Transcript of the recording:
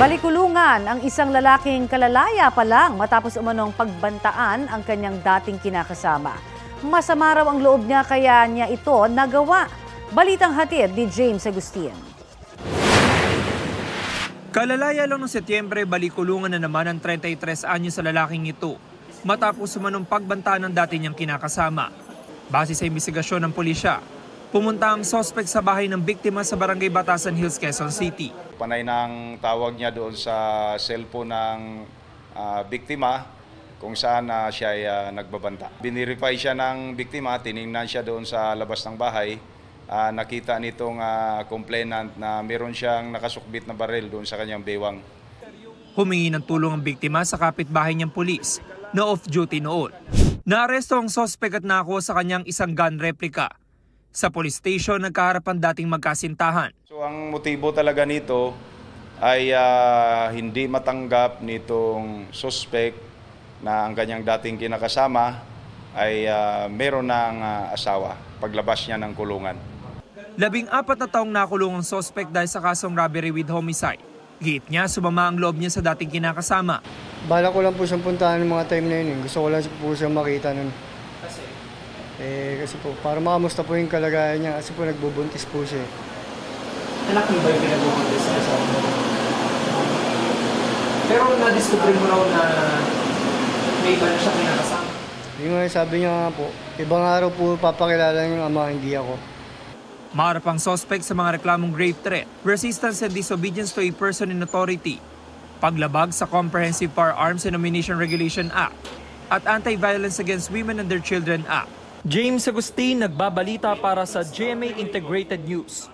Balikulungan ang isang lalaking kalalaya pa lang matapos umanong pagbantaan ang kanyang dating kinakasama. Masama raw ang loob niya kaya niya ito nagawa. Balitang hatid ni James Agustin. Kalalaya lang noong Setyembre, balikulungan na naman ang 33 anyos sa lalaking ito matapos umanong pagbantaan ng dati niyang kinakasama. Base sa investigasyon ng pulisya, pumunta ang suspect sa bahay ng biktima sa Barangay Batasan Hills, Quezon City. Panay ng tawag niya doon sa cellphone ng biktima kung saan siya ay nagbabanta. Binirify siya ng biktima, tiningnan siya doon sa labas ng bahay. Nakita nitong complainant na meron siyang nakasukbit na baril doon sa kanyang bewang. Humingi ng tulong ang biktima sa kapitbahay niyang pulis na off-duty noon. Naaresto ang suspect at nakuha sa kanyang isang gun replica. Sa police station, nagkaharap ang dating magkasintahan. So ang motibo talaga nito ay hindi matanggap nitong suspect na ang kanyang dating kinakasama ay meron ng asawa paglabas niya ng kulungan. 14 na taong nakulong ang suspect dahil sa kasong robbery with homicide. Giit niya, sumama ang loob niya sa dating kinakasama. Bala ko lang po siyang puntahan ng mga time na yun. Gusto ko lang po siyang makita nun. Kasi po, para makamusta po yung kalagayan niya kasi po nagbubuntis po siya. Anak niyo ba yung pinagbubuntis sa asawa mo? Pero na-discover mo raw na may iba na siya kinakasama. Yung sabi niya nga po, ibang araw po papakilala yung ama, hindi ako. Maharap ang suspect sa mga reklamong grave threat, resistance and disobedience to a person in authority, paglabag sa Comprehensive Firearms and Ammunition Regulation Act, at Anti-Violence Against Women and Their Children Act. James Agustin, nagbabalita para sa GMA Integrated News.